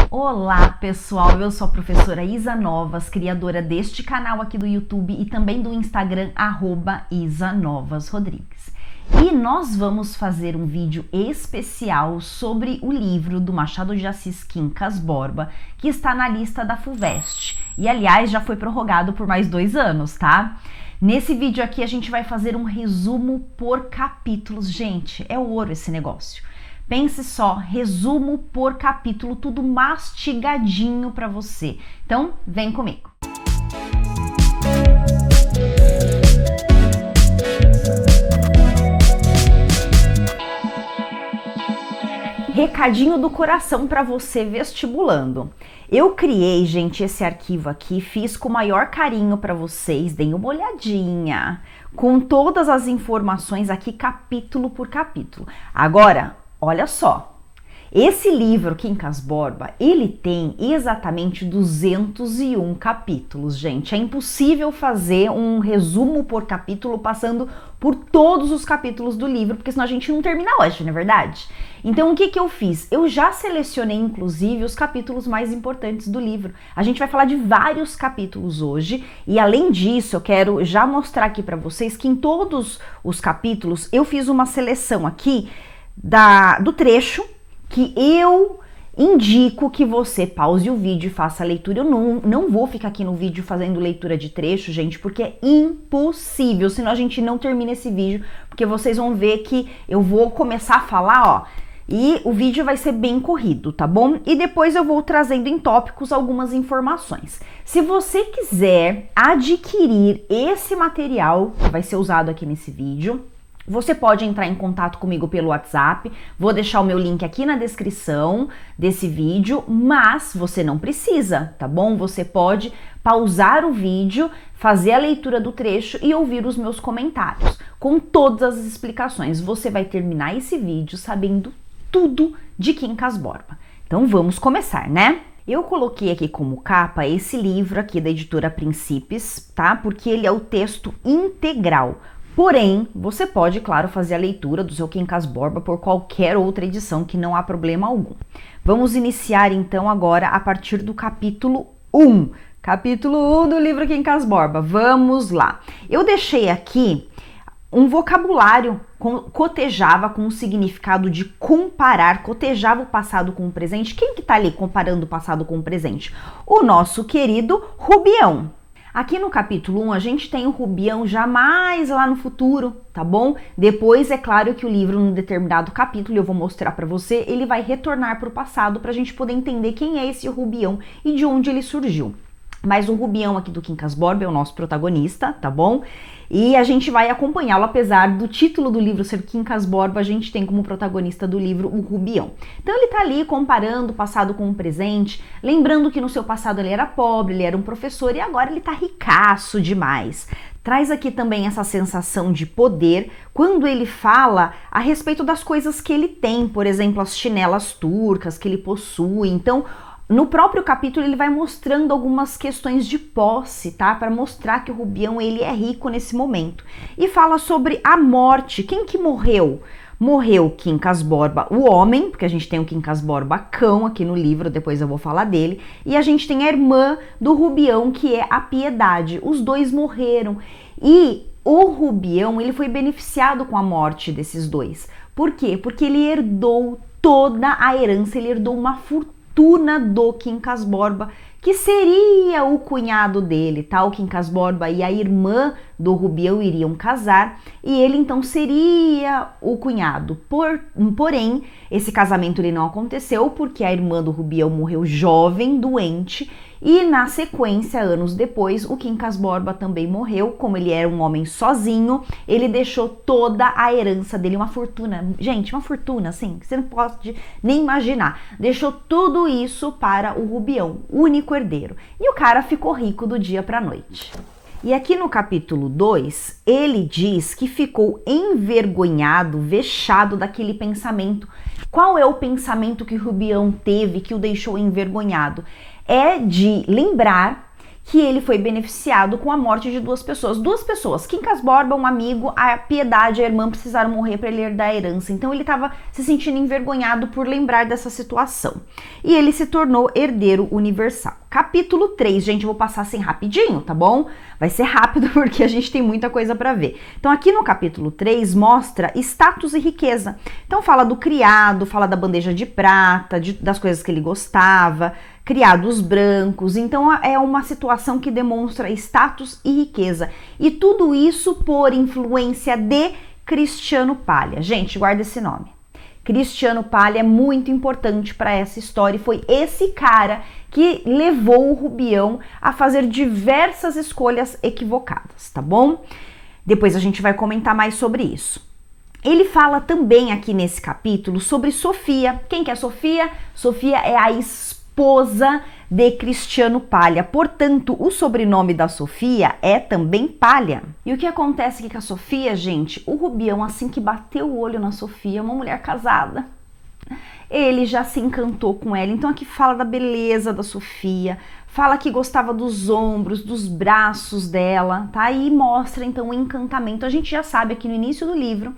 Olá pessoal, eu sou a professora Isa Novas, criadora deste canal aqui do YouTube e também do Instagram, @IsaNovasRodrigues. E nós vamos fazer um vídeo especial sobre o livro do Machado de Assis Quincas Borba, que está na lista da FUVEST. E aliás, já foi prorrogado por mais 2 anos, tá? Nesse vídeo aqui a gente vai fazer um resumo por capítulos. Gente, é ouro esse negócio. Pense só, resumo por capítulo, tudo mastigadinho para você. Então, vem comigo. Recadinho do coração para você vestibulando. Eu criei, gente, esse arquivo aqui, fiz com o maior carinho para vocês, deem uma olhadinha, com todas as informações aqui, capítulo por capítulo. Agora, olha só, esse livro, Quincas Borba, ele tem exatamente 201 capítulos, gente. É impossível fazer um resumo por capítulo passando por todos os capítulos do livro, porque senão a gente não termina hoje, não é verdade? Então, o que eu fiz? Eu já selecionei, inclusive, os capítulos mais importantes do livro. A gente vai falar de vários capítulos hoje, e além disso, eu quero já mostrar aqui para vocês que em todos os capítulos eu fiz uma seleção aqui do trecho que eu indico que você pause o vídeo e faça a leitura. Eu não vou ficar aqui no vídeo fazendo leitura de trecho, gente, porque é impossível, senão a gente não termina esse vídeo, porque vocês vão ver que eu vou começar a falar, ó, e o vídeo vai ser bem corrido, tá bom? E depois eu vou trazendo em tópicos algumas informações. Se você quiser adquirir esse material que vai ser usado aqui nesse vídeo, você pode entrar em contato comigo pelo WhatsApp, vou deixar o meu link aqui na descrição desse vídeo, mas você não precisa, tá bom? Você pode pausar o vídeo, fazer a leitura do trecho e ouvir os meus comentários, com todas as explicações. Você vai terminar esse vídeo sabendo tudo de Quincas Borba. Então vamos começar, né? Eu coloquei aqui como capa esse livro aqui da editora Princípios, tá? Porque ele é o texto integral. Porém, você pode, claro, fazer a leitura do seu Quincas Borba por qualquer outra edição, que não há problema algum. Vamos iniciar, então, agora a partir do capítulo 1. Capítulo 1 do livro Quincas Borba. Vamos lá. Eu deixei aqui um vocabulário, cotejava com o significado de comparar, cotejava o passado com o presente. Quem que tá ali comparando o passado com o presente? O nosso querido Rubião. Aqui no capítulo 1, a gente tem o Rubião já mais lá no futuro, tá bom? Depois, é claro que o livro, num determinado capítulo, eu vou mostrar pra você, ele vai retornar pro passado pra gente poder entender quem é esse Rubião e de onde ele surgiu. Mas o Rubião aqui do Quincas Borba é o nosso protagonista, tá bom? E a gente vai acompanhá-lo, apesar do título do livro ser Quincas Borba, a gente tem como protagonista do livro o Rubião. Então ele tá ali comparando o passado com o presente, lembrando que no seu passado ele era pobre, ele era um professor e agora ele tá ricaço demais. Traz aqui também essa sensação de poder quando ele fala a respeito das coisas que ele tem, por exemplo, as chinelas turcas que ele possui. Então, no próprio capítulo ele vai mostrando algumas questões de posse, tá? Para mostrar que o Rubião ele é rico nesse momento. E fala sobre a morte. Quem que morreu? Morreu Quincas Borba, o homem, porque a gente tem o Quincas Borba cão aqui no livro, depois eu vou falar dele. E a gente tem a irmã do Rubião, que é a Piedade. Os dois morreram. E o Rubião, ele foi beneficiado com a morte desses dois. Por quê? Porque ele herdou toda a herança, ele herdou uma fortuna do Quincas Borba, que seria o cunhado dele, tá? O Quincas Borba e a irmã do Rubião iriam casar e ele então seria o cunhado. Porém, esse casamento ele não aconteceu porque a irmã do Rubião morreu jovem, doente, e na sequência, anos depois, o Quincas Borba também morreu. Como ele era um homem sozinho, ele deixou toda a herança dele, uma fortuna, gente, uma fortuna assim, que você não pode nem imaginar. Deixou tudo isso para o Rubião, único herdeiro. E o cara ficou rico do dia para a noite. E aqui no capítulo 2, ele diz que ficou envergonhado, vexado daquele pensamento. Qual é o pensamento que o Rubião teve que o deixou envergonhado? É de lembrar que ele foi beneficiado com a morte de duas pessoas, Quincas Borba, um amigo, a Piedade, a irmã, precisaram morrer para ele herdar a herança, então ele estava se sentindo envergonhado por lembrar dessa situação, e ele se tornou herdeiro universal. Capítulo 3, gente, eu vou passar assim rapidinho, tá bom? Vai ser rápido porque a gente tem muita coisa para ver. Então aqui no capítulo 3 mostra status e riqueza, então fala do criado, fala da bandeja de prata, das coisas que ele gostava, criados brancos, então é uma situação que demonstra status e riqueza, e tudo isso por influência de Cristiano Palha. Gente, guarda esse nome. Cristiano Palha é muito importante para essa história, e foi esse cara que levou o Rubião a fazer diversas escolhas equivocadas, tá bom? Depois a gente vai comentar mais sobre isso. Ele fala também aqui nesse capítulo sobre Sofia. Quem que é Sofia? Sofia é a esposa de Cristiano Palha, portanto o sobrenome da Sofia é também Palha. E o que acontece aqui com a Sofia, gente? O Rubião, assim que bateu o olho na Sofia, uma mulher casada, ele já se encantou com ela. Então aqui fala da beleza da Sofia, fala que gostava dos ombros, dos braços dela, tá? E mostra então o encantamento. A gente já sabe aqui no início do livro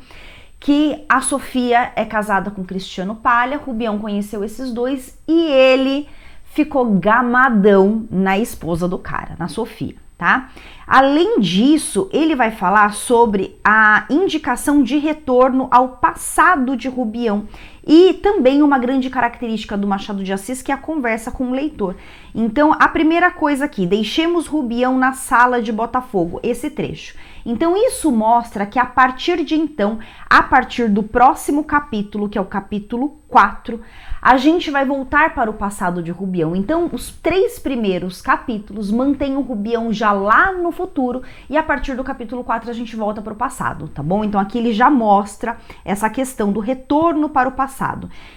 que a Sofia é casada com Cristiano Palha, Rubião conheceu esses dois e ele ficou gamadão na esposa do cara, na Sofia, tá? Além disso, ele vai falar sobre a indicação de retorno ao passado de Rubião e também uma grande característica do Machado de Assis, que é a conversa com o leitor. Então, a primeira coisa aqui, deixemos Rubião na sala de Botafogo, esse trecho. Então, isso mostra que a partir de então, a partir do próximo capítulo, que é o capítulo 4, a gente vai voltar para o passado de Rubião. Então, os 3 primeiros capítulos mantêm o Rubião já lá no futuro, e a partir do capítulo 4 a gente volta para o passado, tá bom? Então, aqui ele já mostra essa questão do retorno para o passado.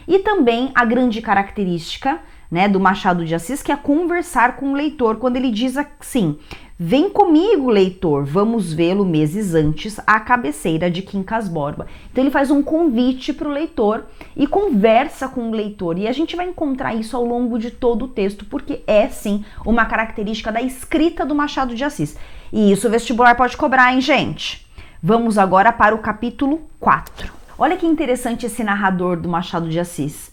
E também a grande característica, né, do Machado de Assis, que é conversar com o leitor, quando ele diz assim: vem comigo, leitor, vamos vê-lo meses antes à cabeceira de Quincas Borba. Então ele faz um convite para o leitor e conversa com o leitor, e a gente vai encontrar isso ao longo de todo o texto, porque é sim uma característica da escrita do Machado de Assis. E isso o vestibular pode cobrar, hein, gente? Vamos agora para o capítulo 4. Olha que interessante esse narrador do Machado de Assis.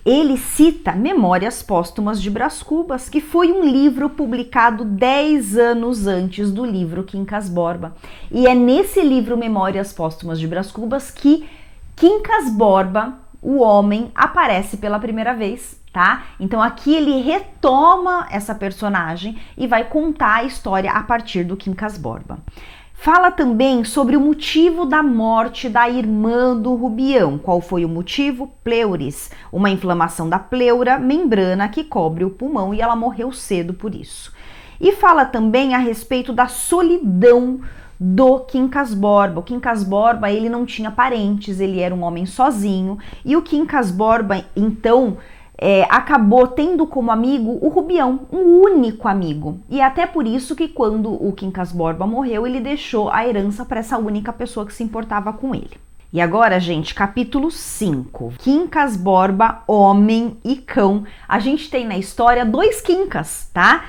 Ele cita Memórias Póstumas de Brás Cubas, que foi um livro publicado 10 anos antes do livro Quincas Borba. E é nesse livro Memórias Póstumas de Brás Cubas que Quincas Borba, o homem, aparece pela primeira vez, tá? Então aqui ele retoma essa personagem e vai contar a história a partir do Quincas Borba. Fala também sobre o motivo da morte da irmã do Rubião. Qual foi o motivo? Pleuris, uma inflamação da pleura, membrana que cobre o pulmão, e ela morreu cedo por isso. E fala também a respeito da solidão do Quincas Borba. O Quincas Borba, ele não tinha parentes, ele era um homem sozinho, e o Quincas Borba, então, acabou tendo como amigo o Rubião, um único amigo. E até por isso que quando o Quincas Borba morreu, ele deixou a herança para essa única pessoa que se importava com ele. E agora, gente, capítulo 5. Quincas Borba, homem e cão. A gente tem na história 2 Quincas, tá?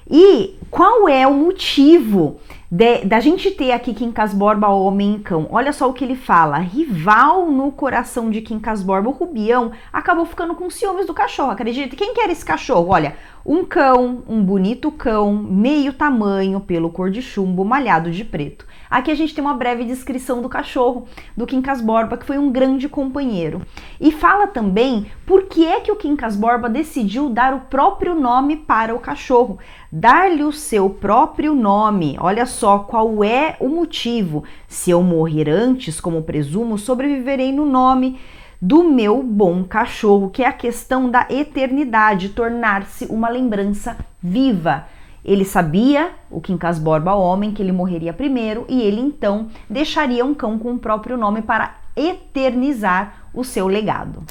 E qual é o motivo da gente ter aqui Quincas Borba, homem e cão? Olha só o que ele fala: rival no coração de Quincas Borba, o Rubião acabou ficando com ciúmes do cachorro, acredita? Quem que era esse cachorro? Olha, um cão, um bonito cão, meio tamanho, pelo cor de chumbo, malhado de preto. Aqui a gente tem uma breve descrição do cachorro, do Quincas Borba, que foi um grande companheiro. E fala também por que é que o Quincas Borba decidiu dar o próprio nome para o cachorro. Dar-lhe o seu próprio nome. Olha só qual é o motivo. Se eu morrer antes, como presumo, sobreviverei no nome do meu bom cachorro, que é a questão da eternidade, tornar-se uma lembrança viva. Ele sabia, o Quincas Borba homem, que ele morreria primeiro, e ele então deixaria um cão com o próprio nome para eternizar o seu legado.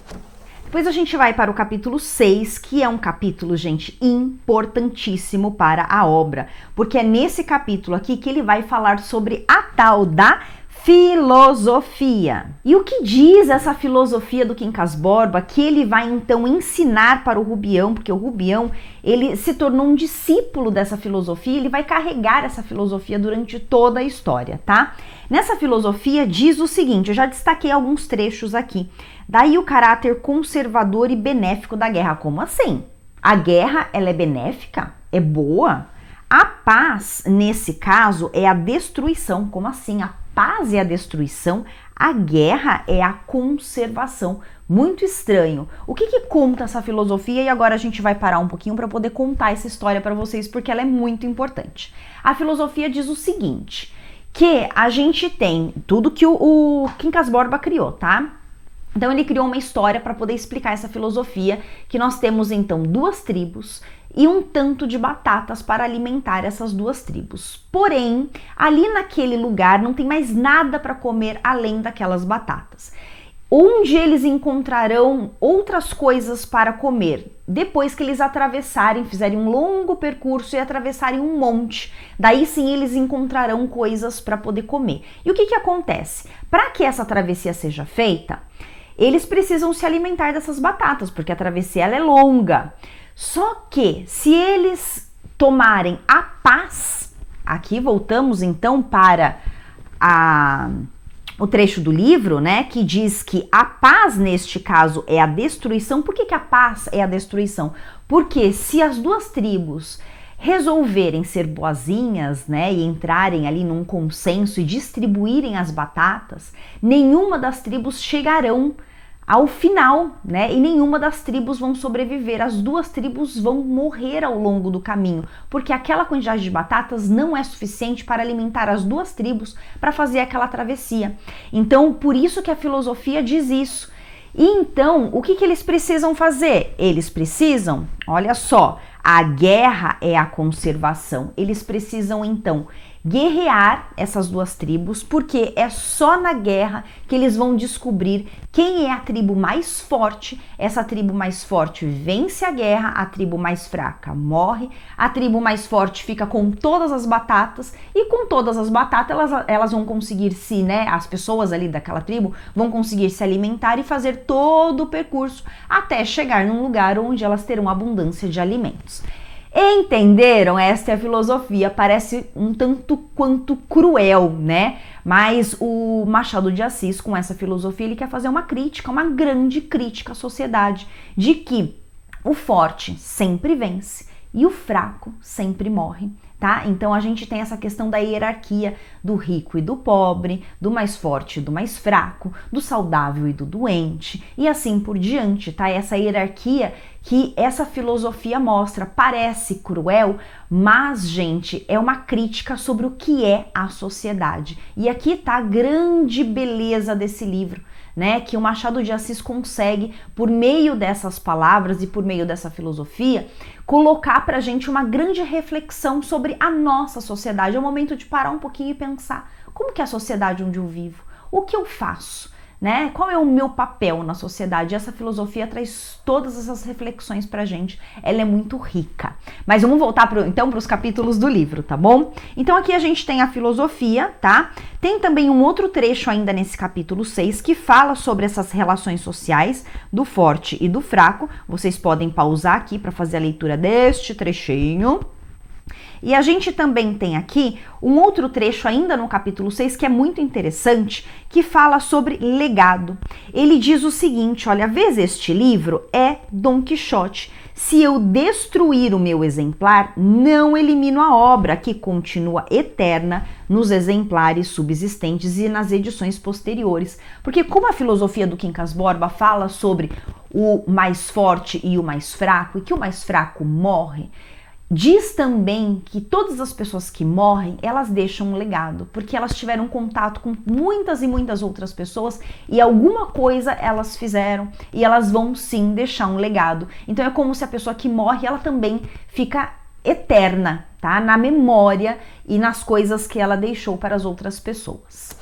Depois a gente vai para o capítulo 6, que é um capítulo, gente, importantíssimo para a obra, porque é nesse capítulo aqui que ele vai falar sobre a tal da Filosofia. E o que diz essa filosofia do Quincas Borba que ele vai então ensinar para o Rubião, porque o Rubião, ele se tornou um discípulo dessa filosofia, ele vai carregar essa filosofia durante toda a história, tá? Nessa filosofia diz o seguinte, eu já destaquei alguns trechos aqui. Daí o caráter conservador e benéfico da guerra. Como assim? A guerra, ela é benéfica? É boa? A paz, nesse caso, é a destruição. Como assim? A paz é a destruição, a guerra é a conservação. Muito estranho. O que conta essa filosofia? E agora a gente vai parar um pouquinho para poder contar essa história para vocês, porque ela é muito importante. A filosofia diz o seguinte, que a gente tem tudo que o Quincas Borba criou, tá? Então ele criou uma história para poder explicar essa filosofia, que nós temos então duas tribos e um tanto de batatas para alimentar essas duas tribos. Porém, ali naquele lugar não tem mais nada para comer além daquelas batatas. Onde eles encontrarão outras coisas para comer? Depois que eles atravessarem, fizerem um longo percurso e atravessarem um monte. Daí sim eles encontrarão coisas para poder comer. E o que acontece? Para que essa travessia seja feita, eles precisam se alimentar dessas batatas, porque a travessia ela é longa. Só que se eles tomarem a paz, aqui voltamos então para o trecho do livro, né, que diz que a paz neste caso é a destruição. Por que a paz é a destruição? Porque se as duas tribos resolverem ser boazinhas, né, e entrarem ali num consenso e distribuírem as batatas, nenhuma das tribos chegarão ao final, né? E nenhuma das tribos vão sobreviver. As duas tribos vão morrer ao longo do caminho, porque aquela quantidade de batatas não é suficiente para alimentar as duas tribos para fazer aquela travessia. Então, por isso que a filosofia diz isso. E então, o que eles precisam fazer? Eles precisam, olha só, a guerra é a conservação. Eles precisam, então, guerrear essas duas tribos, porque é só na guerra que eles vão descobrir quem é a tribo mais forte. Essa tribo mais forte vence a guerra, a tribo mais fraca morre, a tribo mais forte fica com todas as batatas, e com todas as batatas elas vão conseguir se, né, as pessoas ali daquela tribo vão conseguir se alimentar e fazer todo o percurso até chegar num lugar onde elas terão abundância de alimentos. Entenderam? Esta é a filosofia. Parece um tanto quanto cruel, né? Mas o Machado de Assis, com essa filosofia, ele quer fazer uma crítica, uma grande crítica à sociedade, de que o forte sempre vence e o fraco sempre morre, tá? Então a gente tem essa questão da hierarquia do rico e do pobre, do mais forte e do mais fraco, do saudável e do doente, e assim por diante, tá? Essa hierarquia que essa filosofia mostra. Parece cruel, mas, gente, é uma crítica sobre o que é a sociedade. E aqui tá a grande beleza desse livro, né, que o Machado de Assis consegue, por meio dessas palavras e por meio dessa filosofia, colocar pra gente uma grande reflexão sobre a nossa sociedade. É o momento de parar um pouquinho e pensar, como que é a sociedade onde eu vivo? O que eu faço? Né? Qual é o meu papel na sociedade? Essa filosofia traz todas essas reflexões pra gente. Ela é muito rica. Mas vamos voltar então para os capítulos do livro, tá bom? Então aqui a gente tem a filosofia, tá? Tem também um outro trecho ainda nesse capítulo 6 que fala sobre essas relações sociais do forte e do fraco. Vocês podem pausar aqui para fazer a leitura deste trechinho. E a gente também tem aqui um outro trecho ainda no capítulo 6 que é muito interessante, que fala sobre legado. Ele diz o seguinte, olha, vês este livro? É Dom Quixote. Se eu destruir o meu exemplar, não elimino a obra, que continua eterna nos exemplares subsistentes e nas edições posteriores. Porque como a filosofia do Quincas Borba fala sobre o mais forte e o mais fraco, e que o mais fraco morre, diz também que todas as pessoas que morrem, elas deixam um legado, porque elas tiveram contato com muitas e muitas outras pessoas e alguma coisa elas fizeram e elas vão sim deixar um legado. Então é como se a pessoa que morre, ela também fica eterna, tá? Na memória e nas coisas que ela deixou para as outras pessoas.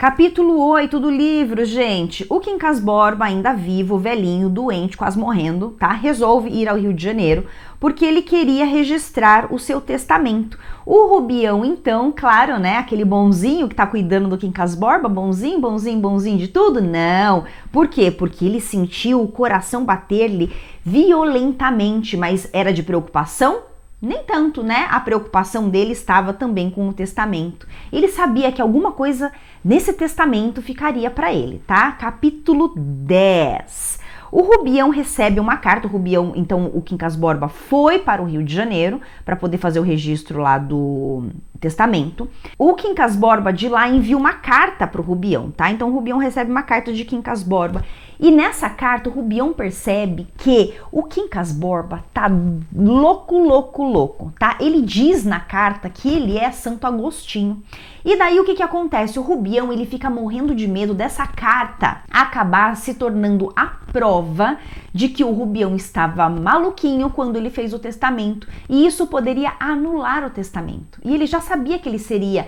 Capítulo 8 do livro, gente. O Quincas Borba, ainda vivo, velhinho, doente, quase morrendo, tá? Resolve ir ao Rio de Janeiro porque ele queria registrar o seu testamento. O Rubião, então, claro, né? Aquele bonzinho que tá cuidando do Quincas Borba, bonzinho, bonzinho, bonzinho de tudo? Não. Por quê? Porque ele sentiu o coração bater-lhe violentamente, mas era de preocupação? Nem tanto, né? A preocupação dele estava também com o testamento. Ele sabia que alguma coisa nesse testamento ficaria para ele, tá? Capítulo 10. O Rubião recebe uma carta. O Rubião, então, o Quincas Borba foi para o Rio de Janeiro para poder fazer o registro lá do testamento. O Quincas Borba de lá envia uma carta para o Rubião, tá? Então o Rubião recebe uma carta de Quincas Borba. E nessa carta o Rubião percebe que o Quincas Borba tá louco, tá? Ele diz na carta que ele é Santo Agostinho. E daí o que acontece? O Rubião, ele fica morrendo de medo dessa carta acabar se tornando a prova de que o Rubião estava maluquinho quando ele fez o testamento. E isso poderia anular o testamento. E ele já sabia que ele seria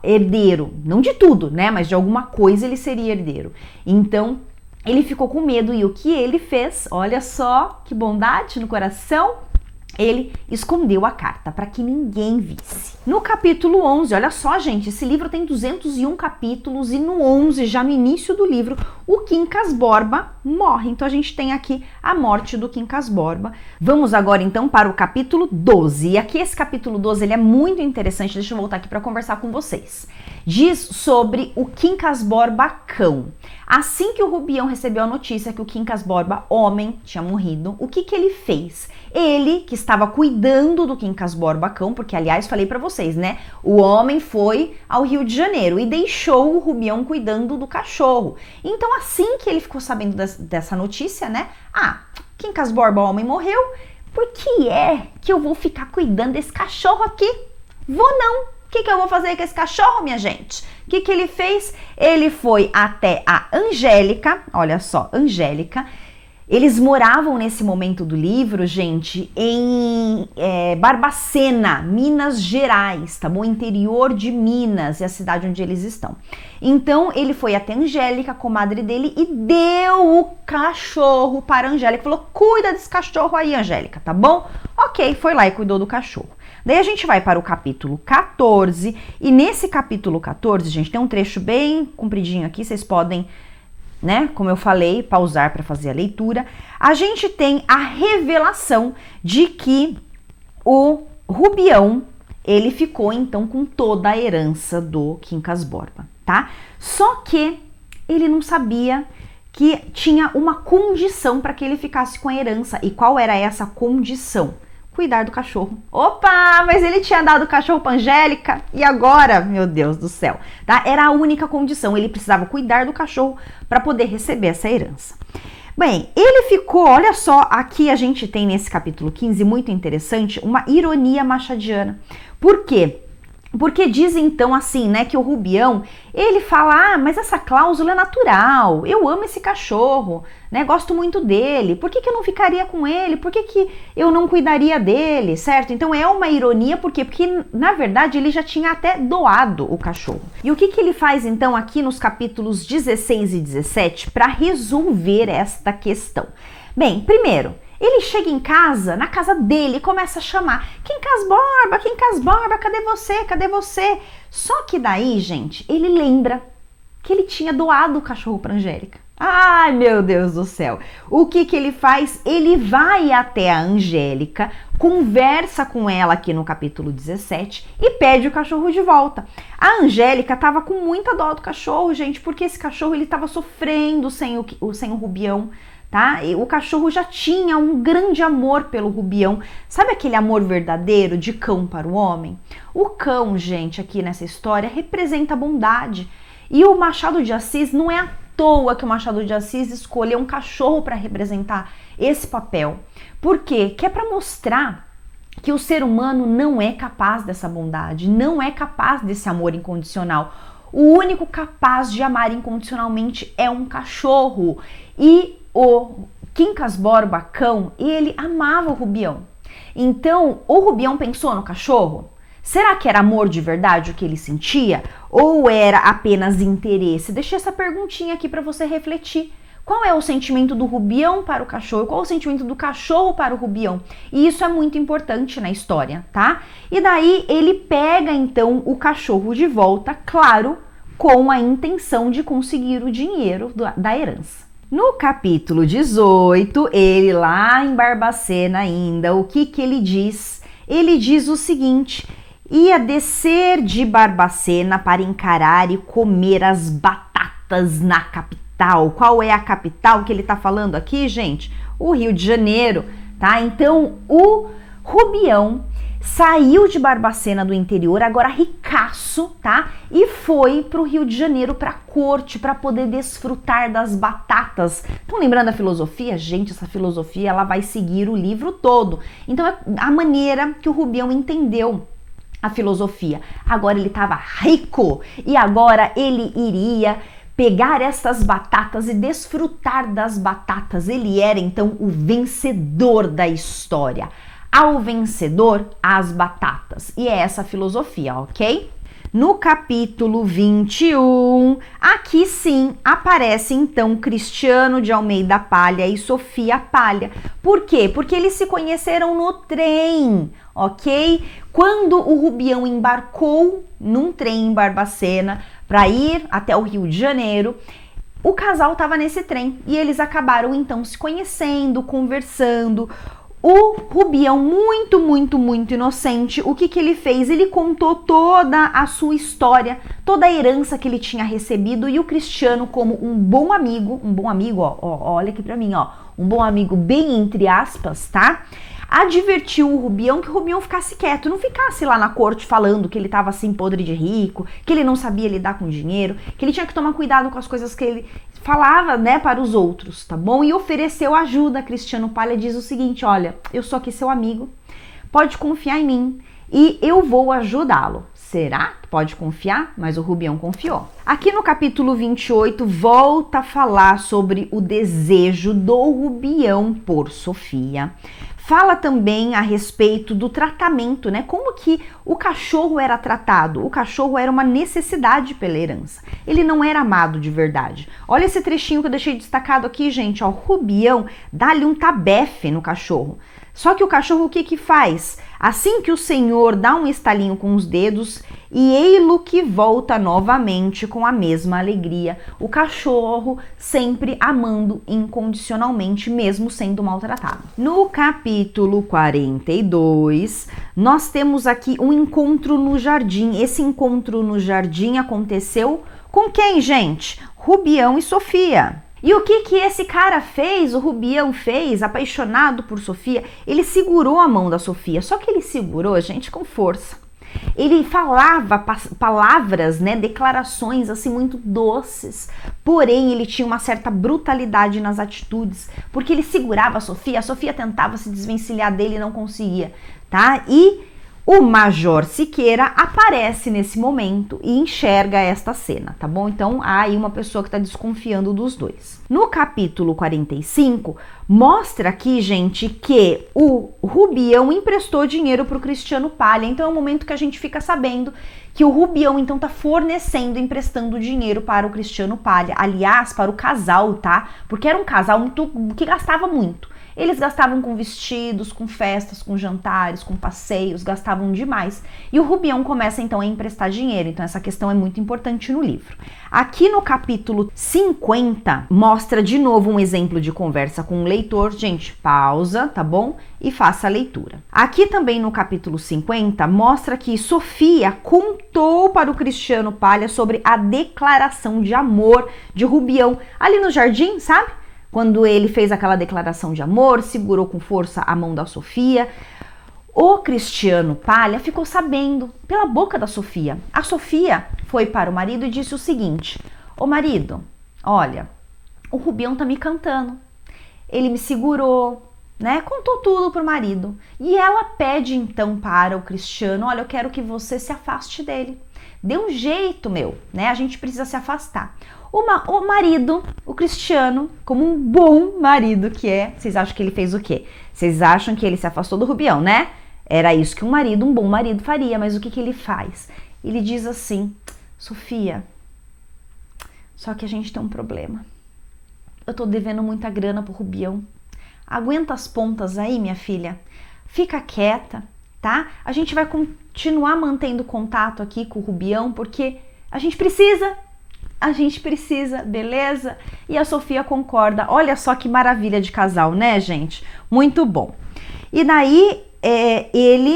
herdeiro, não de tudo, né? Mas de alguma coisa ele seria herdeiro. Então ele ficou com medo e o que ele fez? Olha só que bondade no coração. Ele escondeu a carta para que ninguém visse. No capítulo 11, olha só, gente, esse livro tem 201 capítulos e no 11, já no início do livro, o Quincas Borba morre. Então a gente tem aqui a morte do Quincas Borba. Vamos agora então para o capítulo 12. E aqui esse capítulo 12, ele é muito interessante. Deixa eu voltar aqui para conversar com vocês. Diz sobre o Quincas Borba cão. Assim que o Rubião recebeu a notícia que o Quincas Borba, homem, tinha morrido, o que ele fez? Ele, que estava cuidando do Quincas Borba cão, porque aliás falei pra vocês, né? O homem foi ao Rio de Janeiro e deixou o Rubião cuidando do cachorro. Então assim que ele ficou sabendo dessa notícia, né? Quincas Borba, homem, morreu. Por que é que eu vou ficar cuidando desse cachorro aqui? Vou não. O que eu vou fazer com esse cachorro, minha gente? O que ele fez? Ele foi até a Angélica, olha só, Angélica. Eles moravam nesse momento do livro, gente, em Barbacena, Minas Gerais, tá bom? Interior de Minas, é a cidade onde eles estão. Então, ele foi até a Angélica, a comadre dele, e deu o cachorro para a Angélica. Falou, cuida desse cachorro aí, Angélica, tá bom? Ok, foi lá e cuidou do cachorro. Daí a gente vai para o capítulo 14, e nesse capítulo 14, gente, tem um trecho bem compridinho aqui, vocês podem, né, como eu falei, pausar para fazer a leitura. A gente tem a revelação de que o Rubião, ele ficou então com toda a herança do Quincas Borba, tá? Só que ele não sabia que tinha uma condição para que ele ficasse com a herança. E qual era essa condição? Cuidar do cachorro. Opa, mas ele tinha dado o cachorro pra Angélica e agora, meu Deus do céu, tá? Era a única condição, ele precisava cuidar do cachorro para poder receber essa herança. Bem, ele ficou, olha só, aqui a gente tem nesse capítulo 15, muito interessante, uma ironia machadiana. Por quê? Porque diz então assim, né, que o Rubião, ele fala, mas essa cláusula é natural, eu amo esse cachorro, né, gosto muito dele, por que eu não ficaria com ele, por que eu não cuidaria dele, certo? Então é uma ironia, por quê? Porque na verdade ele já tinha até doado o cachorro. E o que ele faz então aqui nos capítulos 16 e 17 para resolver esta questão? Bem, primeiro, ele chega em casa, na casa dele, e começa a chamar, Quincas Borba, cadê você, cadê você? Só que daí, gente, ele lembra que ele tinha doado o cachorro para Angélica. Ai, meu Deus do céu. O que ele faz? Ele vai até a Angélica, conversa com ela aqui no capítulo 17 e pede o cachorro de volta. A Angélica estava com muita dó do cachorro, gente, porque esse cachorro ele estava sofrendo sem o Rubião. Tá? E o cachorro já tinha um grande amor pelo Rubião. Sabe aquele amor verdadeiro de cão para o homem? O cão, gente, aqui nessa história representa a bondade. E o Machado de Assis, não é à toa que o Machado de Assis escolheu um cachorro para representar esse papel. Por quê? Que é para mostrar que o ser humano não é capaz dessa bondade, não é capaz desse amor incondicional. O único capaz de amar incondicionalmente é um cachorro. E o Quincas Borba cão, ele amava o Rubião. Então, o Rubião pensou no cachorro? Será que era amor de verdade o que ele sentia? Ou era apenas interesse? Deixei essa perguntinha aqui para você refletir. Qual é o sentimento do Rubião para o cachorro? Qual é o sentimento do cachorro para o Rubião? E isso é muito importante na história, tá? E daí ele pega então o cachorro de volta, claro, com a intenção de conseguir o dinheiro da herança. No capítulo 18, ele lá em Barbacena ainda, o que ele diz? Ele diz o seguinte: ia descer de Barbacena para encarar e comer as batatas na capital. Qual é a capital que ele tá falando aqui, gente? O Rio de Janeiro, tá? Então, o Rubião saiu de Barbacena do interior, agora ricaço, tá? E foi pro Rio de Janeiro, pra corte, para poder desfrutar das batatas. Estão lembrando a filosofia? Gente, essa filosofia, ela vai seguir o livro todo. Então, é a maneira que o Rubião entendeu a filosofia. Agora ele estava rico e agora ele iria pegar essas batatas e desfrutar das batatas. Ele era então o vencedor da história. Ao vencedor, as batatas. E é essa a filosofia, ok? No capítulo 21, aqui sim aparece então Cristiano de Almeida Palha e Sofia Palha. Por quê? Porque eles se conheceram no trem, ok? Quando o Rubião embarcou num trem em Barbacena para ir até o Rio de Janeiro, o casal estava nesse trem e eles acabaram então se conhecendo, conversando. O Rubião, muito inocente, o que ele fez? Ele contou toda a sua história, toda a herança que ele tinha recebido, e o Cristiano, como um bom amigo, ó, olha aqui pra mim, ó, um bom amigo bem entre aspas, tá? Advertiu o Rubião que o Rubião ficasse quieto, não ficasse lá na corte falando que ele tava assim podre de rico, que ele não sabia lidar com dinheiro, que ele tinha que tomar cuidado com as coisas que ele falava, né, para os outros, tá bom? E ofereceu ajuda. Cristiano Palha diz o seguinte: olha, eu sou aqui seu amigo, pode confiar em mim e eu vou ajudá-lo. Será? Pode confiar? Mas o Rubião confiou. Aqui no capítulo 28, volta a falar sobre o desejo do Rubião por Sofia. Fala também a respeito do tratamento, né? Como que o cachorro era tratado? O cachorro era uma necessidade pela herança. Ele não era amado de verdade. Olha esse trechinho que eu deixei destacado aqui, gente. Ó, o Rubião dá-lhe um tabefe no cachorro. Só que o cachorro o que faz? Assim que o Senhor dá um estalinho com os dedos, e ei-lo que volta novamente com a mesma alegria. O cachorro sempre amando incondicionalmente, mesmo sendo maltratado. No capítulo 42, nós temos aqui um encontro no jardim. Esse encontro no jardim aconteceu com quem, gente? Rubião e Sofia. E o que esse cara fez, o Rubião fez, apaixonado por Sofia? Ele segurou a mão da Sofia, só que ele segurou, gente, com força. Ele falava palavras, né, declarações assim muito doces, porém ele tinha uma certa brutalidade nas atitudes, porque ele segurava a Sofia tentava se desvencilhar dele e não conseguia, tá? E o Major Siqueira aparece nesse momento e enxerga esta cena, tá bom? Então, há aí uma pessoa que tá desconfiando dos dois. No capítulo 45, mostra aqui, gente, que o Rubião emprestou dinheiro pro Cristiano Palha. Então, é o momento que a gente fica sabendo que o Rubião, então, tá fornecendo, emprestando dinheiro para o Cristiano Palha. Aliás, para o casal, tá? Porque era um casal que gastava muito. Eles gastavam com vestidos, com festas, com jantares, com passeios, gastavam demais. E o Rubião começa então a emprestar dinheiro, então essa questão é muito importante no livro. Aqui no capítulo 50, mostra de novo um exemplo de conversa com o leitor. Gente, pausa, tá bom? E faça a leitura. Aqui também no capítulo 50, mostra que Sofia contou para o Cristiano Palha sobre a declaração de amor de Rubião ali no jardim, sabe? Quando ele fez aquela declaração de amor, segurou com força a mão da Sofia. O Cristiano Palha ficou sabendo pela boca da Sofia. A Sofia foi para o marido e disse o seguinte: ô marido, olha, o Rubião tá me cantando. Ele me segurou, né? Contou tudo pro marido. E ela pede então para o Cristiano: olha, eu quero que você se afaste dele. Dê um jeito, meu, né? A gente precisa se afastar. O marido, o Cristiano, como um bom marido que é, vocês acham que ele fez o quê? Vocês acham que ele se afastou do Rubião, né? Era isso que um bom marido faria, mas o que ele faz? Ele diz assim: Sofia, só que a gente tem um problema. Eu tô devendo muita grana pro Rubião. Aguenta as pontas aí, minha filha. Fica quieta, tá? A gente vai continuar mantendo contato aqui com o Rubião, porque a gente precisa, beleza? E a Sofia concorda. Olha só que maravilha de casal, né, gente? Muito bom. E daí,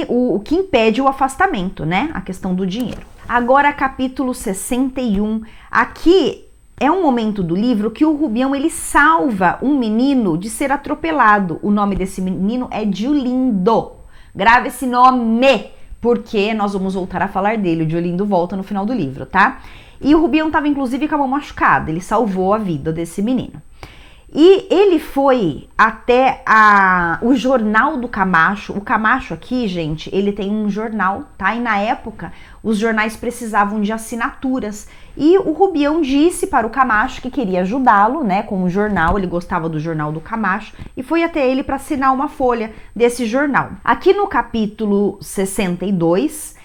o que impede o afastamento, né? A questão do dinheiro. Agora, capítulo 61. Aqui é um momento do livro que o Rubião, ele salva um menino de ser atropelado. O nome desse menino é Diolindo. Grave esse nome, porque nós vamos voltar a falar dele. O Diolindo volta no final do livro, tá? E o Rubião estava, inclusive, com a mão machucada. Ele salvou a vida desse menino. E ele foi até o jornal do Camacho. O Camacho aqui, gente, ele tem um jornal, tá? E na época, os jornais precisavam de assinaturas. E o Rubião disse para o Camacho que queria ajudá-lo, né, com o jornal. Ele gostava do jornal do Camacho e foi até ele para assinar uma folha desse jornal. Aqui no capítulo 62...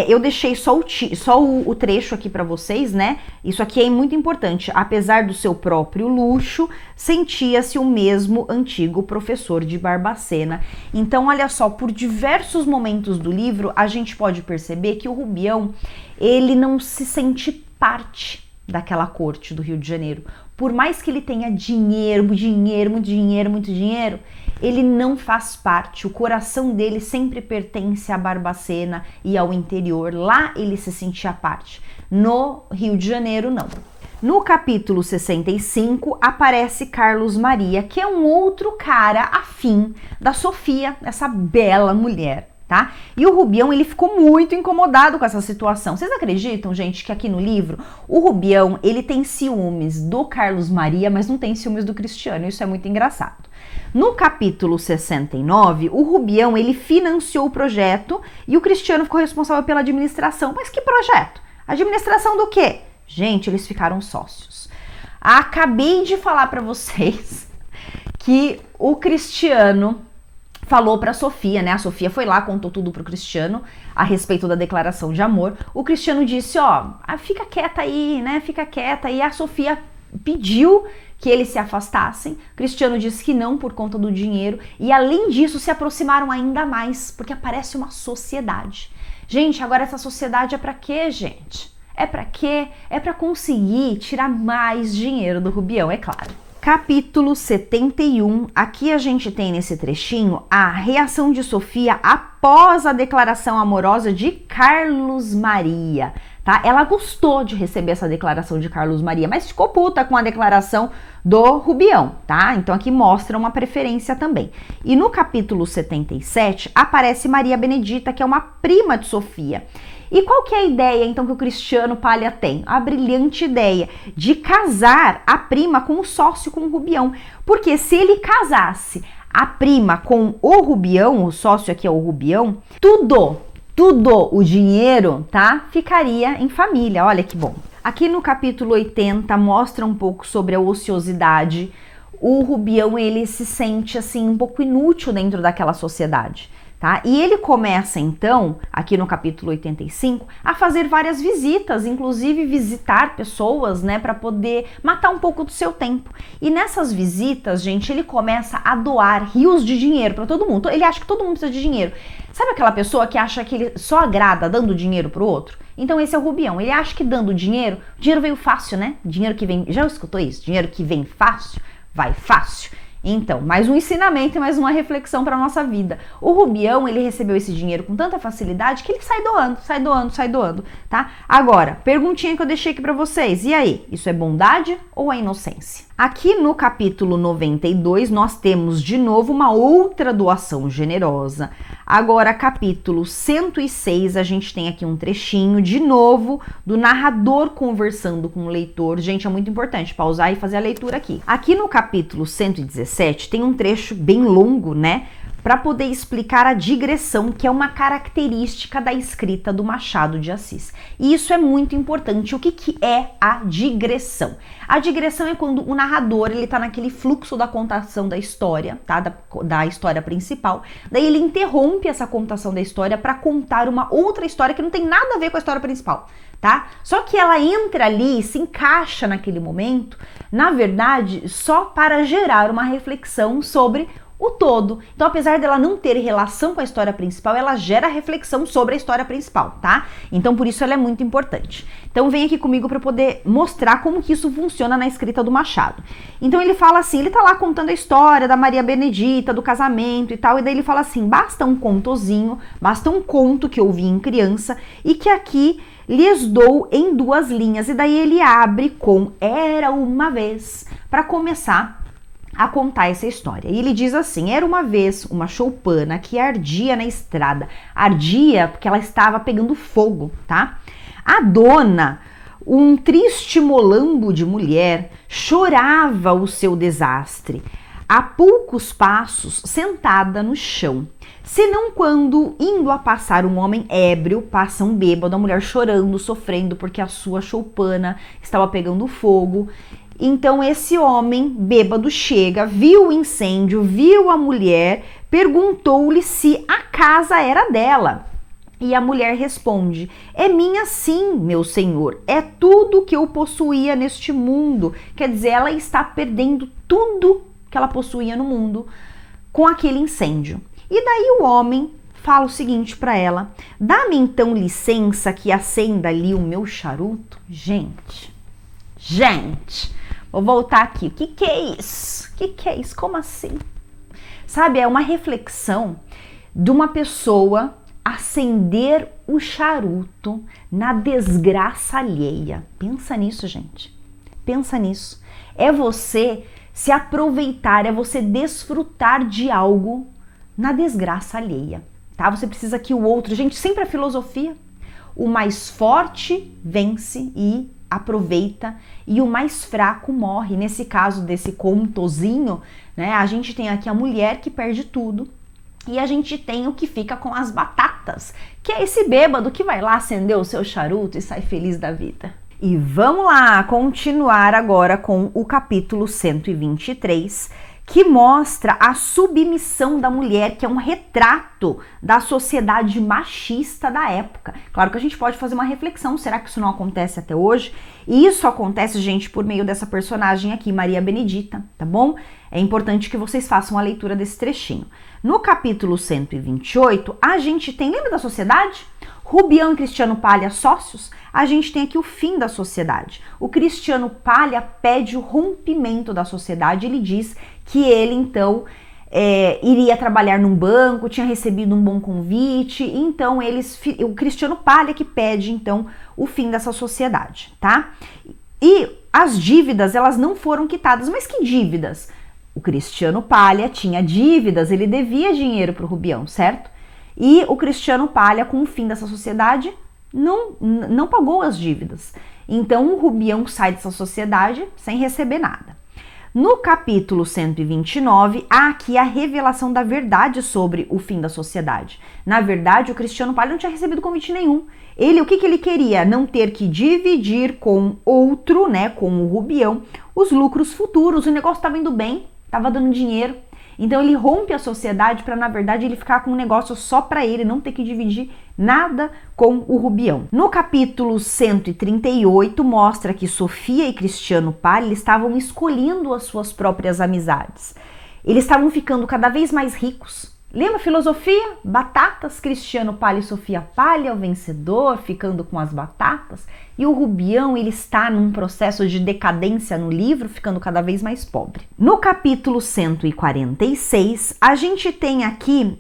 eu deixei só o trecho aqui para vocês, né? Isso aqui é muito importante. Apesar do seu próprio luxo, sentia-se o mesmo antigo professor de Barbacena. Então, olha só, por diversos momentos do livro, a gente pode perceber que o Rubião, ele não se sente parte daquela corte do Rio de Janeiro. Por mais que ele tenha dinheiro, muito dinheiro, ele não faz parte. O coração dele sempre pertence a Barbacena e ao interior. Lá ele se sentia parte. No Rio de Janeiro, não. No capítulo 65, aparece Carlos Maria, que é um outro cara afim da Sofia, essa bela mulher. Tá? E o Rubião, ele ficou muito incomodado com essa situação. Vocês acreditam, gente, que aqui no livro o Rubião, ele tem ciúmes do Carlos Maria, mas não tem ciúmes do Cristiano? Isso é muito engraçado. No capítulo 69, o Rubião, ele financiou o projeto e o Cristiano ficou responsável pela administração. Mas que projeto? Administração do quê? Gente, eles ficaram sócios. Acabei de falar para vocês que o Cristiano falou para a Sofia, né? A Sofia foi lá, contou tudo pro Cristiano a respeito da declaração de amor. O Cristiano disse, ó, fica quieta aí, né? Fica quieta. E a Sofia pediu que eles se afastassem. O Cristiano disse que não por conta do dinheiro. E além disso, se aproximaram ainda mais, porque aparece uma sociedade. Gente, agora essa sociedade é para quê, gente? É para quê? É para conseguir tirar mais dinheiro do Rubião, é claro. Capítulo 71, aqui a gente tem nesse trechinho a reação de Sofia após a declaração amorosa de Carlos Maria, tá? Ela gostou de receber essa declaração de Carlos Maria, mas ficou puta com a declaração do Rubião, tá? Então aqui mostra uma preferência também. E no capítulo 77 aparece Maria Benedita, que é uma prima de Sofia. E qual que é a ideia, então, que o Cristiano Palha tem? A brilhante ideia de casar a prima com o sócio, com o Rubião. Porque se ele casasse a prima com o Rubião, o sócio aqui é o Rubião, tudo o dinheiro, tá? Ficaria em família, olha que bom. Aqui no capítulo 80 mostra um pouco sobre a ociosidade. O Rubião, ele se sente, assim, um pouco inútil dentro daquela sociedade. Tá? E ele começa então, aqui no capítulo 85, a fazer várias visitas, inclusive visitar pessoas, né, para poder matar um pouco do seu tempo. E nessas visitas, gente, ele começa a doar rios de dinheiro para todo mundo. Ele acha que todo mundo precisa de dinheiro. Sabe aquela pessoa que acha que ele só agrada dando dinheiro pro outro? Então esse é o Rubião. Ele acha que dando dinheiro, dinheiro veio fácil, né? Dinheiro que vem, já escutou isso? Dinheiro que vem fácil, vai fácil. Então, mais um ensinamento e mais uma reflexão para nossa vida. O Rubião, ele recebeu esse dinheiro com tanta facilidade que ele sai doando, tá? Agora, perguntinha que eu deixei aqui para vocês. E aí, isso é bondade ou é inocência? Aqui no capítulo 92, nós temos de novo uma outra doação generosa. Agora, capítulo 106, a gente tem aqui um trechinho, de novo, do narrador conversando com o leitor. Gente, é muito importante pausar e fazer a leitura aqui. Aqui no capítulo 117, tem um trecho bem longo, né? para poder explicar a digressão, que é uma característica da escrita do Machado de Assis. E isso é muito importante. O que é a digressão? A digressão é quando o narrador ele está naquele fluxo da contação da história, tá? Da história principal. Daí ele interrompe essa contação da história para contar uma outra história que não tem nada a ver com a história principal, tá? Só que ela entra ali e se encaixa naquele momento, na verdade, só para gerar uma reflexão sobre o todo. Então, apesar dela não ter relação com a história principal, ela gera reflexão sobre a história principal, tá? Então, por isso ela é muito importante. Então, vem aqui comigo para poder mostrar como que isso funciona na escrita do Machado. Então, ele fala assim, ele tá lá contando a história da Maria Benedita, do casamento e tal, e daí ele fala assim, basta um contozinho, basta um conto que eu vi em criança e que aqui lhes dou em 2 linhas. E daí ele abre com Era uma vez, para começar a contar essa história. E ele diz assim, era uma vez uma choupana que ardia na estrada. Ardia porque ela estava pegando fogo, tá? A dona, um triste molambo de mulher, chorava o seu desastre, a poucos passos, sentada no chão. Senão quando, indo a passar um homem ébrio, passa um bêbado, a mulher chorando, sofrendo porque a sua choupana estava pegando fogo. Então esse homem bêbado chega, viu o incêndio, viu a mulher, perguntou-lhe se a casa era dela. E a mulher responde, é minha sim, meu senhor, é tudo que eu possuía neste mundo. Quer dizer, ela está perdendo tudo que ela possuía no mundo com aquele incêndio. E daí o homem fala o seguinte para ela, dá-me então licença que acenda ali o meu charuto. Gente, vou voltar aqui. O que é isso? O que é isso? Como assim? Sabe, é uma reflexão de uma pessoa acender o charuto na desgraça alheia. Pensa nisso, gente. Pensa nisso. É você se aproveitar, é você desfrutar de algo na desgraça alheia, tá? Você precisa que o outro... Gente, sempre a filosofia. O mais forte vence e aproveita e o mais fraco morre. Nesse caso desse contozinho, né, a gente tem aqui a mulher que perde tudo e a gente tem o que fica com as batatas, que é esse bêbado que vai lá acender o seu charuto e sai feliz da vida. E vamos lá continuar agora com o capítulo 123, que mostra a submissão da mulher, que é um retrato da sociedade machista da época. Claro que a gente pode fazer uma reflexão, será que isso não acontece até hoje? E isso acontece, gente, por meio dessa personagem aqui, Maria Benedita, tá bom? É importante que vocês façam a leitura desse trechinho. No capítulo 128, a gente tem, lembra da sociedade? Rubião e Cristiano Palha, sócios? A gente tem aqui o fim da sociedade. O Cristiano Palha pede o rompimento da sociedade, ele diz que ele, então, iria trabalhar num banco, tinha recebido um bom convite, então o Cristiano Palha que pede, então, o fim dessa sociedade, tá? E as dívidas, elas não foram quitadas, mas que dívidas? O Cristiano Palha tinha dívidas, ele devia dinheiro para o Rubião, certo? E o Cristiano Palha, com o fim dessa sociedade, não pagou as dívidas. Então o Rubião sai dessa sociedade sem receber nada. No capítulo 129, há aqui a revelação da verdade sobre o fim da sociedade. Na verdade, o Cristiano Palha não tinha recebido convite nenhum. O que ele queria? Não ter que dividir com outro, né, com o Rubião, os lucros futuros. O negócio estava indo bem, estava dando dinheiro. Então ele rompe a sociedade para, na verdade, ele ficar com um negócio só para ele, não ter que dividir nada com o Rubião. No capítulo 138 mostra que Sofia e Cristiano Palha estavam escolhendo as suas próprias amizades. Eles estavam ficando cada vez mais ricos. Lembra a filosofia? Batatas, Cristiano Palha e Sofia Palha, o vencedor, ficando com as batatas. E o Rubião, ele está num processo de decadência no livro, ficando cada vez mais pobre. No capítulo 146, a gente tem aqui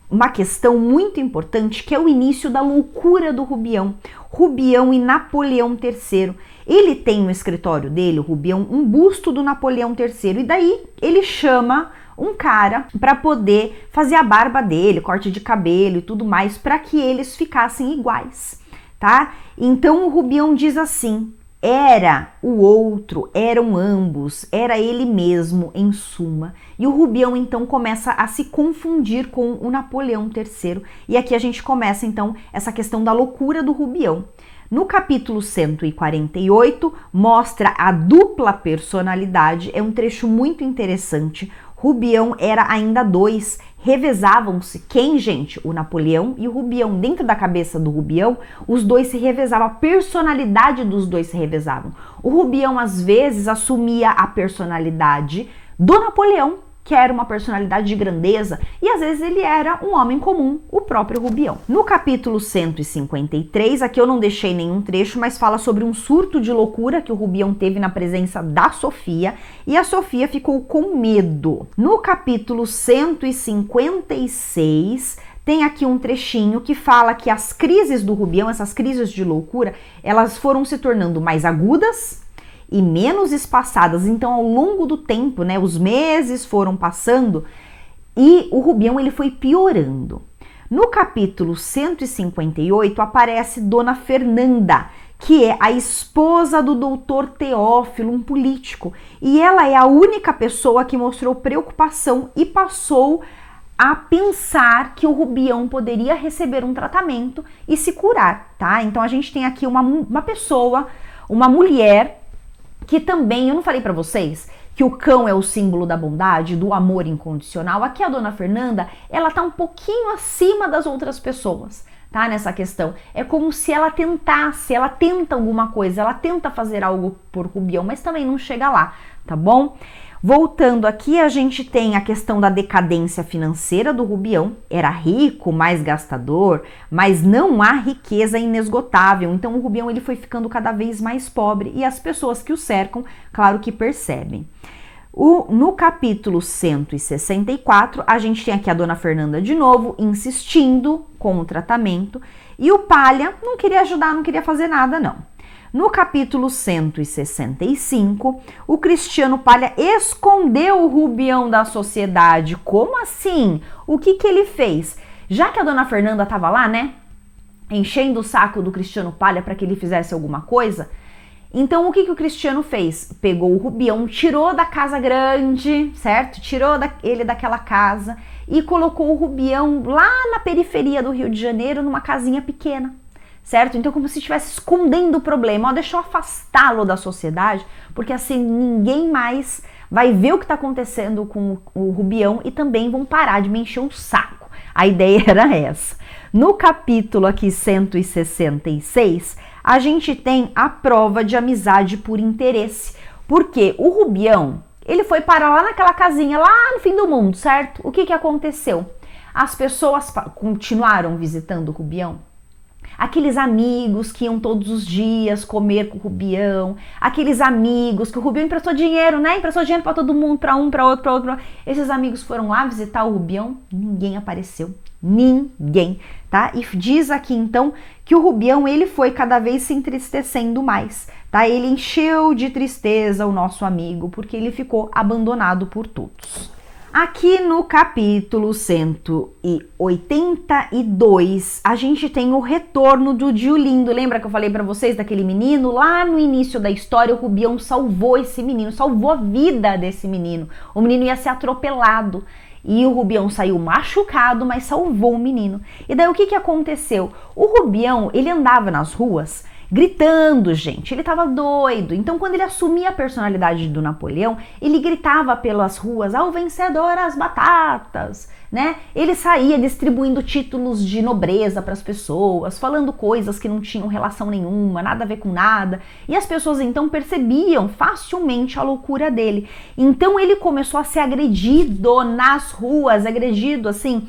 uma questão muito importante, que é o início da loucura do Rubião. Rubião e Napoleão III. Ele tem no escritório dele, o Rubião, um busto do Napoleão III, e daí ele chama um cara para poder fazer a barba dele, corte de cabelo e tudo mais, para que eles ficassem iguais, tá? Então o Rubião diz assim, Era o outro, eram ambos, era ele mesmo, em suma. E o Rubião, então, começa a se confundir com o Napoleão III. E aqui a gente começa, então, essa questão da loucura do Rubião. No capítulo 148, mostra a dupla personalidade, é um trecho muito interessante. Rubião era ainda dois, revezavam-se. Quem, gente? O Napoleão e o Rubião. Dentro da cabeça do Rubião, os dois se revezavam, a personalidade dos dois se revezavam. O Rubião, às vezes, assumia a personalidade do Napoleão, que era uma personalidade de grandeza, e às vezes ele era um homem comum, o próprio Rubião. No capítulo 153, aqui eu não deixei nenhum trecho, mas fala sobre um surto de loucura que o Rubião teve na presença da Sofia, e a Sofia ficou com medo. No capítulo 156, tem aqui um trechinho que fala que as crises do Rubião, essas crises de loucura, elas foram se tornando mais agudas e menos espaçadas. Então, ao longo do tempo, né, os meses foram passando e o Rubião ele foi piorando. No capítulo 158 aparece Dona Fernanda, que é a esposa do doutor Teófilo, um político, e ela é a única pessoa que mostrou preocupação e passou a pensar que o Rubião poderia receber um tratamento e se curar, tá? Então a gente tem aqui uma pessoa, uma mulher que também, eu não falei pra vocês que o cão é o símbolo da bondade, do amor incondicional. Aqui a Dona Fernanda, ela tá um pouquinho acima das outras pessoas, tá? Nessa questão. É como se ela tentasse, ela tenta alguma coisa, ela tenta fazer algo por Rubião, mas também não chega lá, tá bom? Voltando aqui, a gente tem a questão da decadência financeira do Rubião. Era rico, mais gastador, mas não há riqueza inesgotável. Então o Rubião ele foi ficando cada vez mais pobre e as pessoas que o cercam, claro que percebem. No capítulo 164, a gente tem aqui a Dona Fernanda de novo, insistindo com o tratamento, e o Palha não queria ajudar, não queria fazer nada, não. No capítulo 165, o Cristiano Palha escondeu o Rubião da sociedade. Como assim? O que ele fez? Já que a Dona Fernanda estava lá, né, enchendo o saco do Cristiano Palha para que ele fizesse alguma coisa, então o que o Cristiano fez? Pegou o Rubião, tirou da casa grande, certo? Tirou ele daquela casa e colocou o Rubião lá na periferia do Rio de Janeiro, numa casinha pequena. Certo? Então, como se estivesse escondendo o problema, ó, deixa eu afastá-lo da sociedade, porque assim ninguém mais vai ver o que está acontecendo com o Rubião e também vão parar de me encher o saco. A ideia era essa. No capítulo aqui 166, a gente tem a prova de amizade por interesse, porque o Rubião, ele foi parar lá naquela casinha, lá no fim do mundo, certo? O que aconteceu? As pessoas continuaram visitando o Rubião? Aqueles amigos que iam todos os dias comer com o Rubião, aqueles amigos que o Rubião emprestou dinheiro, né? Emprestou dinheiro para todo mundo, para um, para outro, para outro. Esses amigos foram lá visitar o Rubião, ninguém apareceu, ninguém, tá? E diz aqui então que o Rubião ele foi cada vez se entristecendo mais, tá? Ele encheu de tristeza o nosso amigo porque ele ficou abandonado por todos. Aqui no capítulo 182, a gente tem o retorno do Diolindo. Lembra que eu falei pra vocês daquele menino? Lá no início da história, o Rubião salvou esse menino, salvou a vida desse menino. O menino ia ser atropelado e o Rubião saiu machucado, mas salvou o menino. E daí o que aconteceu? O Rubião, ele andava nas ruas gritando, gente, ele tava doido. Então, quando ele assumia a personalidade do Napoleão, ele gritava pelas ruas, ao vencedor as batatas, né? Ele saía distribuindo títulos de nobreza para as pessoas, falando coisas que não tinham relação nenhuma, nada a ver com nada. E as pessoas, então, percebiam facilmente a loucura dele. Então, ele começou a ser agredido nas ruas, agredido, assim,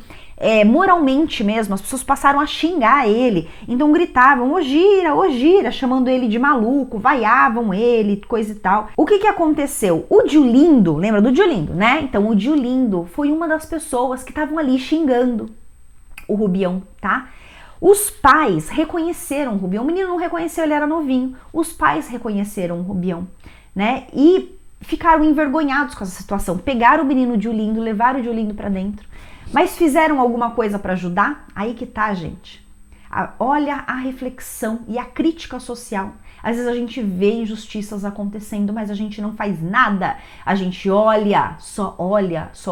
moralmente mesmo. As pessoas passaram a xingar ele, então gritavam, ô gira, chamando ele de maluco, vaiavam ele, coisa e tal. O que aconteceu? O Diolindo, lembra do Diolindo, né? Então o Diolindo foi uma das pessoas que estavam ali xingando o Rubião, tá? Os pais reconheceram o Rubião, o menino não reconheceu, ele era novinho. Os pais reconheceram o Rubião, né? E ficaram envergonhados com essa situação. Pegaram o menino Diolindo, levaram o Diolindo pra dentro. Mas fizeram alguma coisa para ajudar? Aí que tá, gente. Olha a reflexão e a crítica social. Às vezes a gente vê injustiças acontecendo, mas a gente não faz nada. A gente olha, só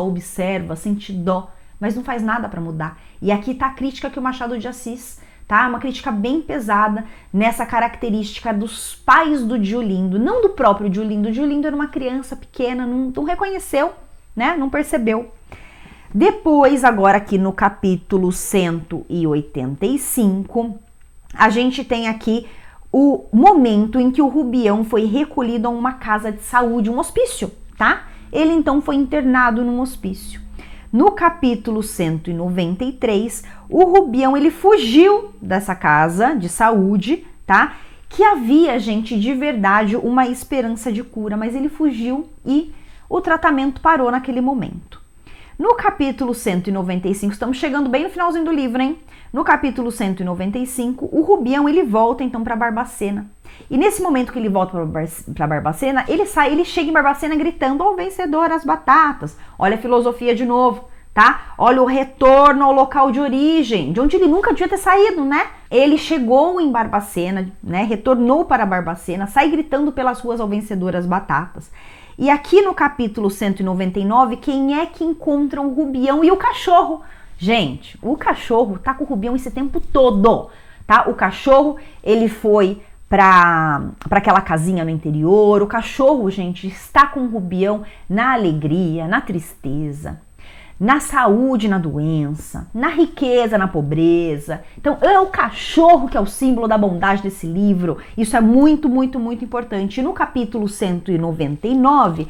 observa, sente dó, mas não faz nada para mudar. E aqui tá a crítica que o Machado de Assis, tá? Uma crítica bem pesada nessa característica dos pais do Diolindo, não do próprio Diolindo. O Diolindo era uma criança pequena, não reconheceu, né? Não percebeu. Depois, agora aqui no capítulo 185, a gente tem aqui o momento em que o Rubião foi recolhido a uma casa de saúde, um hospício, tá? Ele então foi internado num hospício. No capítulo 193, o Rubião, ele fugiu dessa casa de saúde, tá? Que havia, gente, de verdade uma esperança de cura, mas ele fugiu e o tratamento parou naquele momento. No capítulo 195, estamos chegando bem no finalzinho do livro, hein? No capítulo 195, o Rubião, ele volta então para Barbacena. E nesse momento que ele volta para Barbacena, ele chega em Barbacena gritando: "Ó, vencedor as batatas". Olha a filosofia de novo, tá? Olha o retorno ao local de origem, de onde ele nunca devia ter saído, né? Ele chegou em Barbacena, né? Retornou para Barbacena, sai gritando pelas ruas: "Ó, vencedor as batatas". E aqui no capítulo 199, quem é que encontra o Rubião e o cachorro? Gente, o cachorro tá com o Rubião esse tempo todo, tá? O cachorro, ele foi para aquela casinha no interior. O cachorro, gente, está com o Rubião na alegria, na tristeza, na saúde, na doença, na riqueza, na pobreza. Então, é o cachorro que é o símbolo da bondade desse livro. Isso é muito, muito, muito importante. No capítulo 199,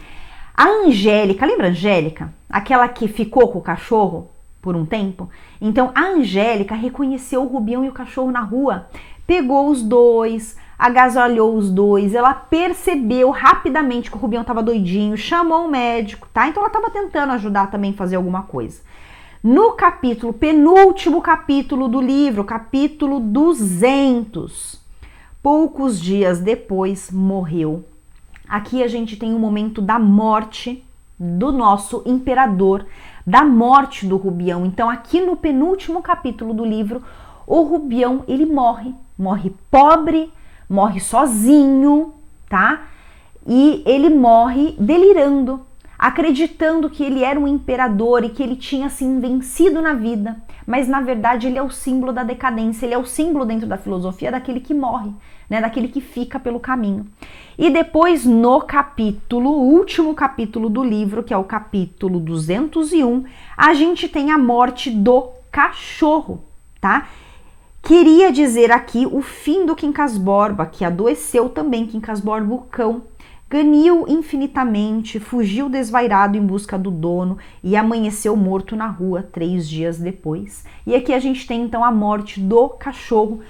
a Angélica, lembra a Angélica? Aquela que ficou com o cachorro por um tempo? Então, a Angélica reconheceu o Rubião e o cachorro na rua, pegou os dois, agasalhou os dois, ela percebeu rapidamente que o Rubião estava doidinho, chamou o médico, tá? Então ela estava tentando ajudar também a fazer alguma coisa. No capítulo, penúltimo capítulo do livro, capítulo 200, poucos dias depois morreu. Aqui a gente tem o momento da morte do nosso imperador, da morte do Rubião. Então aqui no penúltimo capítulo do livro, o Rubião, ele morre pobre, morre sozinho, tá? E ele morre delirando, acreditando que ele era um imperador e que ele tinha assim vencido na vida, mas na verdade ele é o símbolo da decadência, ele é o símbolo dentro da filosofia daquele que morre, né? Daquele que fica pelo caminho. E depois no capítulo, último capítulo do livro, que é o capítulo 201, a gente tem a morte do cachorro, tá? Queria dizer aqui o fim do Quincas Borba, que adoeceu também, Quincas Borba, o cão, ganiu infinitamente, fugiu desvairado em busca do dono e amanheceu morto na rua 3 dias depois. E aqui a gente tem então a morte do cachorro,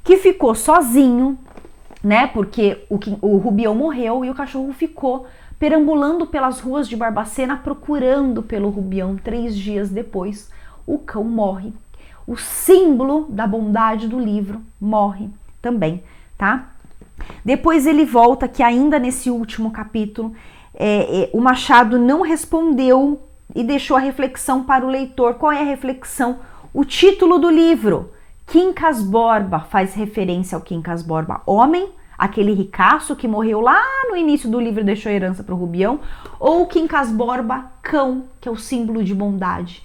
que ficou sozinho, né? Porque o Rubião morreu e o cachorro ficou perambulando pelas ruas de Barbacena procurando pelo Rubião. 3 dias depois, o cão morre. O símbolo da bondade do livro morre também, tá? Depois ele volta que ainda nesse último capítulo, o Machado não respondeu e deixou a reflexão para o leitor. Qual é a reflexão? O título do livro, Quincas Borba, faz referência ao Quincas Borba homem, aquele ricaço que morreu lá no início do livro e deixou a herança para o Rubião, ou Quincas Borba cão, que é o símbolo de bondade.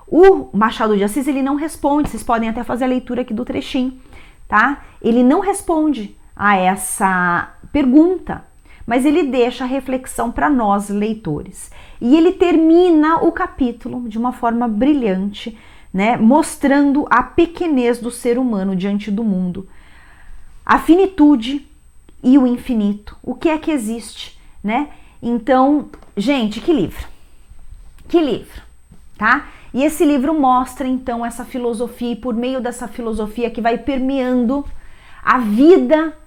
O Machado de Assis, ele não responde, vocês podem até fazer a leitura aqui do trechinho, tá? Ele não responde a essa pergunta, mas ele deixa a reflexão para nós, leitores. E ele termina o capítulo de uma forma brilhante, né? Mostrando a pequenez do ser humano diante do mundo, a finitude e o infinito, o que é que existe, né? Então, gente, que livro, tá? E esse livro mostra, então, essa filosofia, e por meio dessa filosofia que vai permeando a vida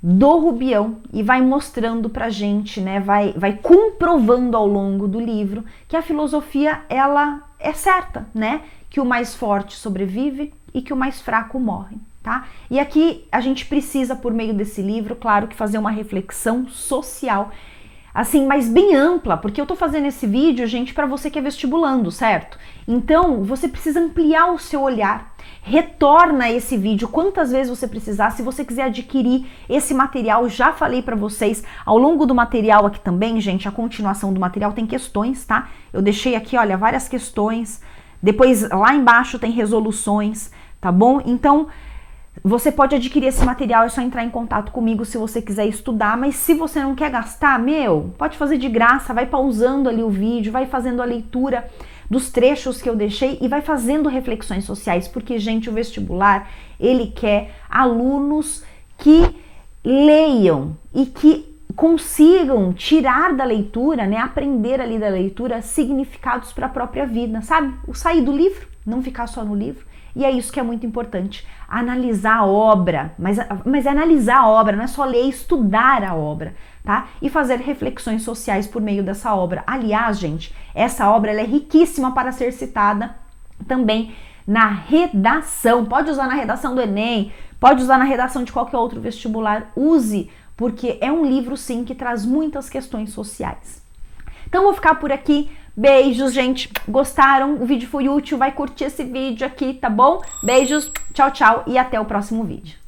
do Rubião e vai mostrando pra gente, né, vai comprovando ao longo do livro que a filosofia, ela é certa, né, que o mais forte sobrevive e que o mais fraco morre, tá? E aqui a gente precisa, por meio desse livro, claro que fazer uma reflexão social. assim, mas bem ampla, porque eu tô fazendo esse vídeo, gente, para você que é vestibulando, certo? Então, você precisa ampliar o seu olhar. Retorna esse vídeo quantas vezes você precisar. Se você quiser adquirir esse material, já falei para vocês, ao longo do material aqui também, gente, a continuação do material tem questões, tá? Eu deixei aqui, olha, várias questões. Depois, lá embaixo tem resoluções, tá bom? Então, você pode adquirir esse material, é só entrar em contato comigo se você quiser estudar, mas se você não quer gastar, pode fazer de graça, vai pausando ali o vídeo, vai fazendo a leitura dos trechos que eu deixei e vai fazendo reflexões sociais, porque, gente, o vestibular, ele quer alunos que leiam e que consigam tirar da leitura, né, aprender ali da leitura significados para a própria vida, sabe? O sair do livro, não ficar só no livro. E é isso que é muito importante, analisar a obra, mas é analisar a obra, não é só ler, estudar a obra, tá? E fazer reflexões sociais por meio dessa obra. Aliás, gente, essa obra ela é riquíssima para ser citada também na redação. Pode usar na redação do Enem, pode usar na redação de qualquer outro vestibular, use, porque é um livro, sim, que traz muitas questões sociais. Então, vou ficar por aqui. Beijos, gente. Gostaram? O vídeo foi útil? Vai curtir esse vídeo aqui, tá bom? Beijos, tchau, tchau e até o próximo vídeo.